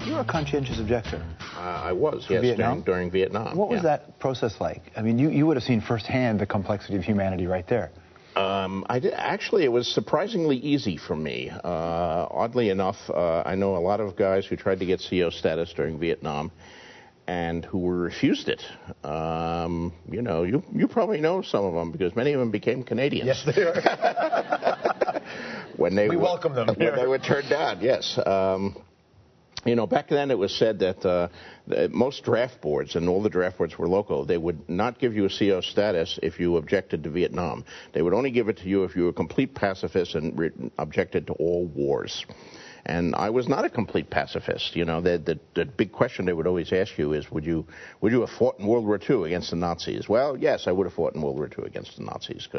You were a conscientious objector. I was, yes, during Vietnam. What was that process like? I mean, you would have seen firsthand the complexity of humanity right there. I did. Actually, it was surprisingly easy for me. Oddly enough, I know a lot of guys who tried to get CO status during Vietnam and who were refused it. You know, you probably know some of them because many of them became Canadians. Yes, they are. We welcome them. When they were turned down, yes. You know, back then it was said that most draft boards, and all the draft boards were local, they would not give you a CO status if you objected to Vietnam. They would only give it to you if you were a complete pacifist and objected to all wars. And I was not a complete pacifist. You know, the big question they would always ask you is, would you have fought in World War II against the Nazis? Well, yes, I would have fought in World War II against the Nazis,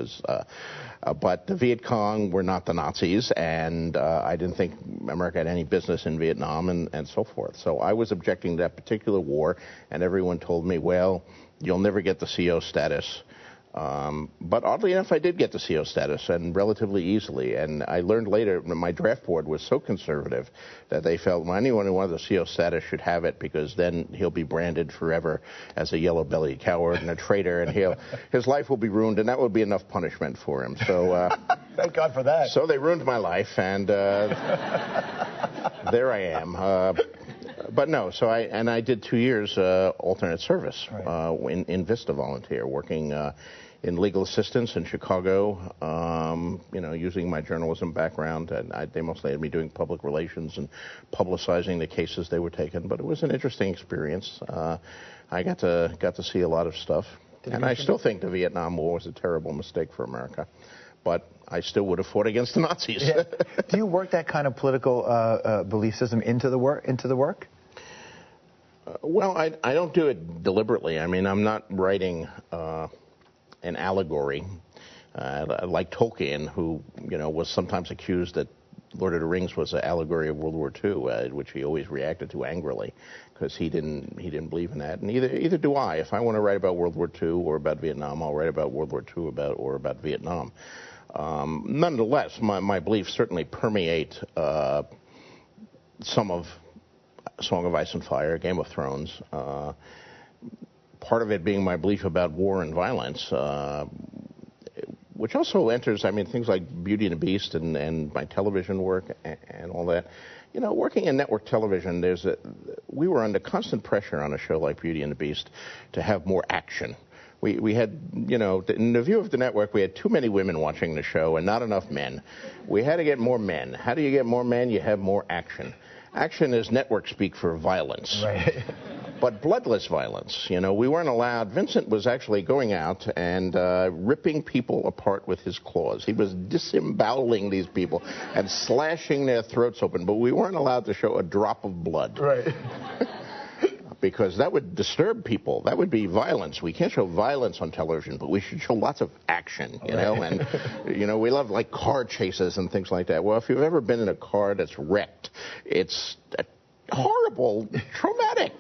but the Viet Cong were not the Nazis, and I didn't think America had any business in Vietnam, and so forth. So I was objecting to that particular war, and everyone told me, well, you'll never get the CO status. But oddly enough, I did get the CO status, and relatively easily. And I learned later that my draft board was so conservative that they felt, well, anyone who wanted the CO status should have it, because then he'll be branded forever as a yellow-bellied coward and a traitor, and his life will be ruined, and that would be enough punishment for him. So thank God for that. So they ruined my life, and there I am. But no, so I did 2 years alternate service in Vista Volunteer, working in legal assistance in Chicago, you know, using my journalism background, and they mostly had me doing public relations and publicizing the cases they were taking. But it was an interesting experience. I got to see a lot of stuff, and I still think the Vietnam War was a terrible mistake for America. But I still would have fought against the Nazis. Yeah. Do you work that kind of political belief system into the work? Well, I don't do it deliberately. I mean, I'm not writing an allegory like Tolkien, who, you know, was sometimes accused that Lord of the Rings was an allegory of World War II, which he always reacted to angrily because he didn't believe in that. And either do I. If I want to write about World War II or about Vietnam, I'll write about World War II or about Vietnam. Nonetheless, my beliefs certainly permeate some of Song of Ice and Fire, Game of Thrones. Part of it being my belief about war and violence, which also enters, I mean, things like Beauty and the Beast and my television work and all that. You know, working in network television, we were under constant pressure on a show like Beauty and the Beast to have more action. We had, you know, in the view of the network, we had too many women watching the show and not enough men. We had to get more men. How do you get more men? You have more action. Action is network speak for violence. Right. But bloodless violence. You know, we weren't allowed. Vincent was actually going out and ripping people apart with his claws. He was disemboweling these people and slashing their throats open, but we weren't allowed to show a drop of blood. Right. Because that would disturb people. That would be violence. We can't show violence on television, but we should show lots of action, you know. And, you know, we love, like, car chases and things like that. Well, if you've ever been in a car that's wrecked, it's a horrible, traumatic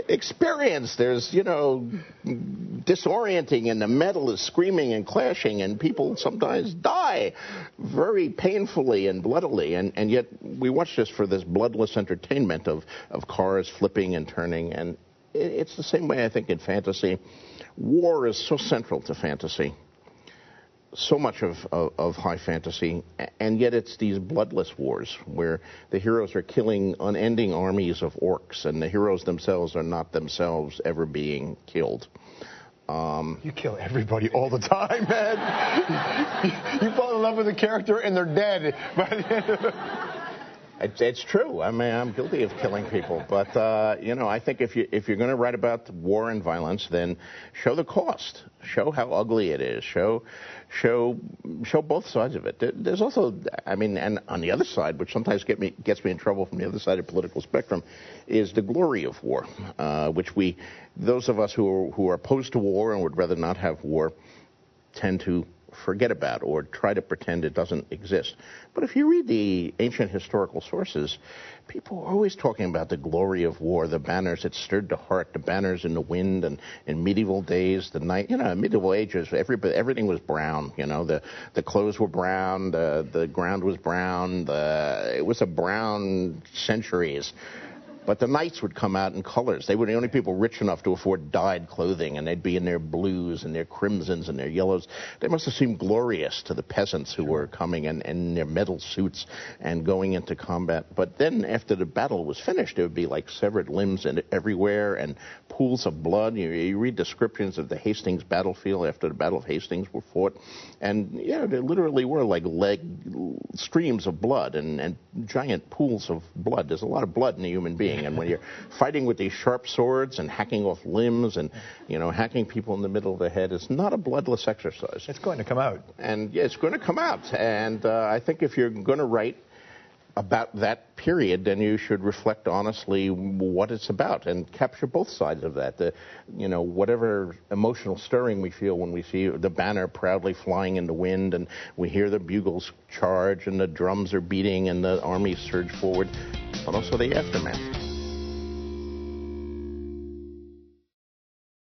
experience. There's, you know, disorienting, and the metal is screaming and clashing, and people sometimes die very painfully and bloodily, and yet we watch this for this bloodless entertainment of cars flipping and turning, and it's the same way, I think, in fantasy. War is so central to fantasy, so much of high fantasy, and yet it's these bloodless wars where the heroes are killing unending armies of orcs, and the heroes themselves are not themselves ever being killed. You kill everybody all the time, man. You fall in love with a character and they're dead. It's true. I mean, I'm guilty of killing people, but you know, I think if you're going to write about war and violence, then show the cost, show how ugly it is, show both sides of it. There's also, I mean, and on the other side, which sometimes gets me in trouble from the other side of the political spectrum, is the glory of war, which those of us who are opposed to war and would rather not have war, tend to forget about or try to pretend it doesn't exist. But if you read the ancient historical sources, people are always talking about the glory of war, the banners that stirred the heart, the banners in the wind, and in medieval days, the night, you know, in medieval ages, everything was brown, you know, the clothes were brown, the ground was brown, it was a brown centuries. But the knights would come out in colors. They were the only people rich enough to afford dyed clothing, and they'd be in their blues and their crimsons and their yellows. They must have seemed glorious to the peasants who were coming in their metal suits and going into combat. But then after the battle was finished, there would be like severed limbs everywhere and pools of blood. You read descriptions of the Hastings battlefield after the Battle of Hastings were fought, and yeah, there literally were like streams of blood and giant pools of blood. There's a lot of blood in a human being, and when you're fighting with these sharp swords and hacking off limbs and hacking people in the middle of the head, it's not a bloodless exercise. It's going to come out. And yeah, it's going to come out. And I think if you're going to write about that period, then you should reflect honestly what it's about and capture both sides of that. Whatever emotional stirring we feel when we see the banner proudly flying in the wind and we hear the bugles charge and the drums are beating and the armies surge forward, but also the aftermath.